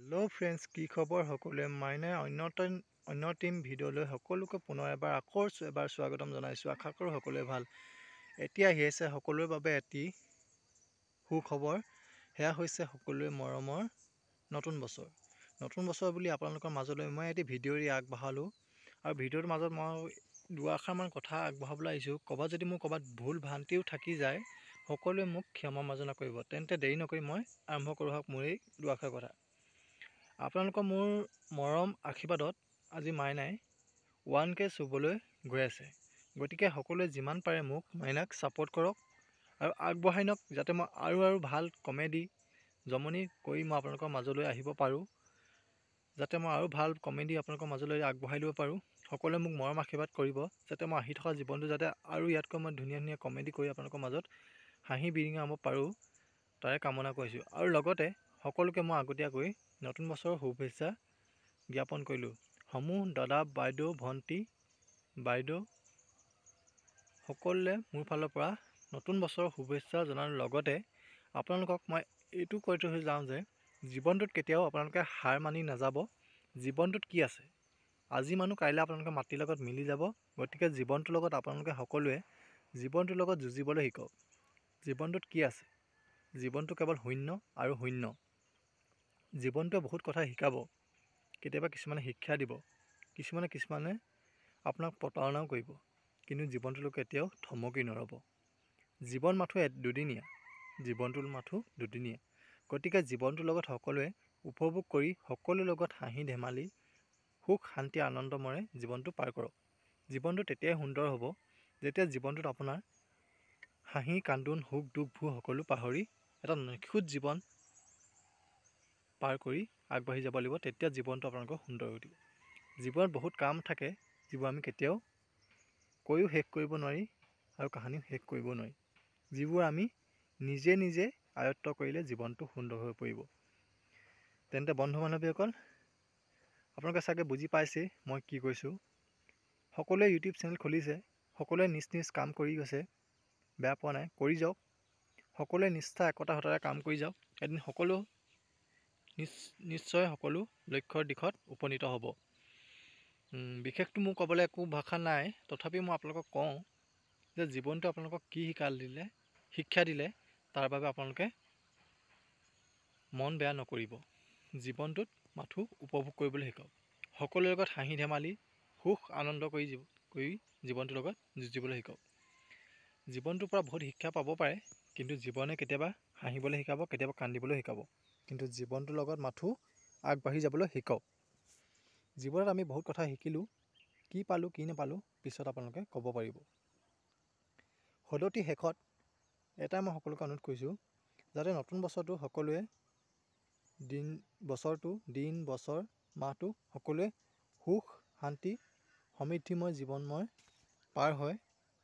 Hello friends की खबर सकलोए माइनाय अन्य team भिडिओলৈ সকলোকে পুনৰ এবাৰ এবাৰ স্বাগতম জনাইছো। আশা কৰো সকলোৱে ভাল। এতিয়া আহি আছে সকলোৰ বাবে এটি সুখবৰ। হেয়া হৈছে সকলোৱে মৰমৰ নতুন বছৰ বুলি আপোনালোকৰ মাজলৈ মই এটি ভিডিঅ' আগবঢ়ালো আৰু ভিডিঅ'ৰ মাজত মই দুআষাৰমান কথা আগবঢ়াবলৈ আহিছো। কবা যদি মোৰ কবাত ভুল ভ্ৰান্তিও থাকি যায় সকলোৱে মোক ক্ষমা মাৰ্জনা কৰিব। তেন্তে দেৰি নকৰি মই আৰম্ভ কৰো হক মোৰ এই দুআষাৰ কথা। আপোনালোকৰ মোৰ মৰম আশীৰ্বাদত আজি মাইনাই 1K চুবলৈ গৈ আছে। গতিকে সকলোৱে যিমান পাৰে মোক মাইনাক সাপোৰ্ট কৰক আৰু আগবঢ়াই নক যাতে মই আৰু ভাল কমেডি জমনি কৰি মই আপোনালোকৰ মাজলৈ আহিব পাৰো। যাতে মই আৰু ভাল কমেডি আপোনালোকৰ মাজলৈ আগবঢ়াই দিব পাৰো। সকলোৱে মোক মৰম আশীৰ্বাদ কৰিব যাতে মই আহি থকা জীৱনটো যাতে আৰু ইয়াতকৈ মই ধুনীয়া কমেডি কৰি আপোনালোকৰ মাজত হাঁহি বিৰিঙাব পাৰো তাৰে কামনা কৰিছো। আৰু লগতে সকলোকে মই আগতীয়াকৈ নতুন বছৰৰ শুভেচ্ছা জ্ঞাপন কৰিলো। সমূহ দাদা বাইদেউ ভণ্টি বাইদেউ সকলোৱে মোৰ ফালৰ পৰা নতুন বছৰৰ শুভেচ্ছা জনাৰ লগতে আপোনালোকক মই এইটো কৈ থৈ যাওঁ যে জীৱনটোত কেতিয়াও আপোনালোকে হাৰ মানি নাযাব। জীৱনটোত কি আছে আজি মানুহ কাইলৈ আপোনালোকে মাটিৰ লগত মিলি যাব। গতিকে জীৱনটোৰ লগত আপোনালোকে সকলোৱে জীৱনটোৰ লগত যুঁজিবলৈ শিকক। জীৱনটোত কি আছে জীৱনটো কেৱল শূন্য আৰু শূন্য। জীৱনটোৱে বহুত কথা শিকাব। কেতিয়াবা কিছুমানে শিক্ষা দিব, কিছুমানে আপোনাক প্ৰতাৰণাও কৰিব। কিন্তু জীৱনটোলৈ কেতিয়াও থমকি নৰব। জীৱন মাথো দুদিনীয়া, গতিকে জীৱনটোৰ লগত সকলোৱে উপভোগ কৰি সকলোৰ লগত হাঁহি ধেমালি সুখ শান্তি আনন্দমৰে জীৱনটো পাৰ কৰক। জীৱনটো তেতিয়াই সুন্দৰ হ'ব যেতিয়া জীৱনটোত আপোনাৰ হাঁহি কান্দোন সুখ দুখবোৰ সকলো পাহৰি এটা নিখুঁত জীৱন পাৰ কৰি আগবাঢ়ি যাব লাগিব। তেতিয়া জীৱনটো আপোনালোকৰ সুন্দৰ হৈ উঠিব। জীৱনত বহুত কাম থাকে যিবোৰ আমি কেতিয়াও কৈও শেষ কৰিব নোৱাৰি আৰু কাহানিও শেষ কৰিব নোৱাৰি। যিবোৰ আমি নিজে আয়ত্ব কৰিলে জীৱনটো সুন্দৰ হৈ পৰিব। তেন্তে বন্ধু বান্ধৱীসকল আপোনালোকে চাগে বুজি পাইছে মই কি কৈছোঁ। সকলোৱে ইউটিউব চেনেল খুলিছে, সকলোৱে নিজ কাম কৰি গৈছে, বেয়া পোৱা নাই, কৰি যাওক। সকলোৱে নিষ্ঠা একতা সততাৰে কাম কৰি যাওক। এদিন সকলো নিশ্চয় সকলো লক্ষ্যৰ দিশত উপনীত হ'ব। বিশেষটো মোৰ ক'বলৈ একো ভাষা নাই, তথাপিও মই আপোনালোকক কওঁ যে জীৱনটো আপোনালোকক কি শিক্ষা দিলে তাৰ বাবে আপোনালোকে মন বেয়া নকৰিব। জীৱনটোত মাথো উপভোগ কৰিবলৈ শিকক। সকলোৰে লগত হাঁহি ধেমালি সুখ আনন্দ কৰি জীৱনটোৰ লগত যুঁজিবলৈ শিকক। জীৱনটোৰ পৰা বহুত শিক্ষা পাব পাৰে, কিন্তু জীৱনে কেতিয়াবা হাঁহিবলৈ শিকাব, কেতিয়াবা কান্দিবলৈ শিকাব। কিন্তু জীৱনটোৰ লগত মাথো আগবাঢ়ি যাবলৈ শিকক। জীৱনত আমি বহুত কথা শিকিলোঁ, কি পালোঁ কি নাপালোঁ পিছত আপোনালোকে ক'ব পাৰিব। সদতি শেষত এটাই মই সকলোকে অনুৰোধ কৰিছোঁ যাতে নতুন বছৰটো সকলোৱে দিন বছৰ মাহটো সকলোৱে সুখ শান্তি সমৃদ্ধিময় জীৱনময় পাৰ হয়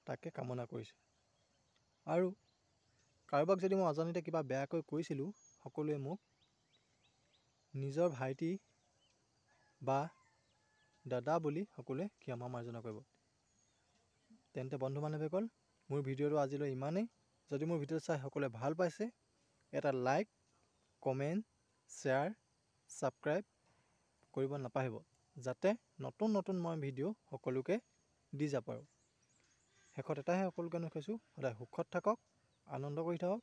তাকে কামনা কৰিছোঁ। আৰু কাৰোবাক যদি মই অজানিতে কিবা বেয়াকৈ কৈছিলোঁ সকলোৱে মোক নিজৰ ভাইটি বা দাদা বুলি সকলোৱে ক্ষমা মাৰ্জনা কৰিব। তেন্তে বন্ধু বান্ধৱীসকল মোৰ ভিডিঅ'টো আজিলৈ ইমানেই। যদি মোৰ ভিডিঅ' চাই সকলোৱে ভাল পাইছে এটা লাইক কমেণ্ট শ্বেয়াৰ ছাবস্ক্ৰাইব কৰিব নাপাহৰিব যাতে নতুন মই ভিডিঅ' সকলোকে দি যাব পাৰোঁ। শেষত এটাহে সকলোকে কৈছোঁ সদায় সুখত থাকক, আনন্দ কৰি থাকক,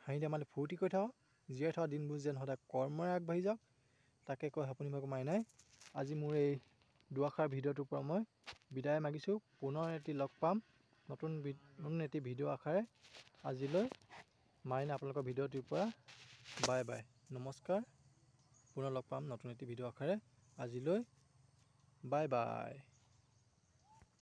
হাঁহি ধেমালি ফূৰ্তি কৰি থাকক। জীয়াই থকা দিনবোৰ যেন সদায় কৰ্মৰে আগবাঢ়ি যাওক তাকে কৈ আপুনি মাইনাই আজি মোৰ এই দুআষাৰ ভিডিঅ'টোৰ পৰা মই বিদায় মাগিছোঁ। পুনৰ এটি লগ পাম নতুন এটি ভিডিঅ' আশাৰে। আজিলৈ মাইনা আপোনালোকৰ ভিডিঅ'টোৰ পৰা বাই বাই নমস্কাৰ। পুনৰ লগ পাম নতুন এটি ভিডিঅ' আশাৰে। আজিলৈ বাই বাই।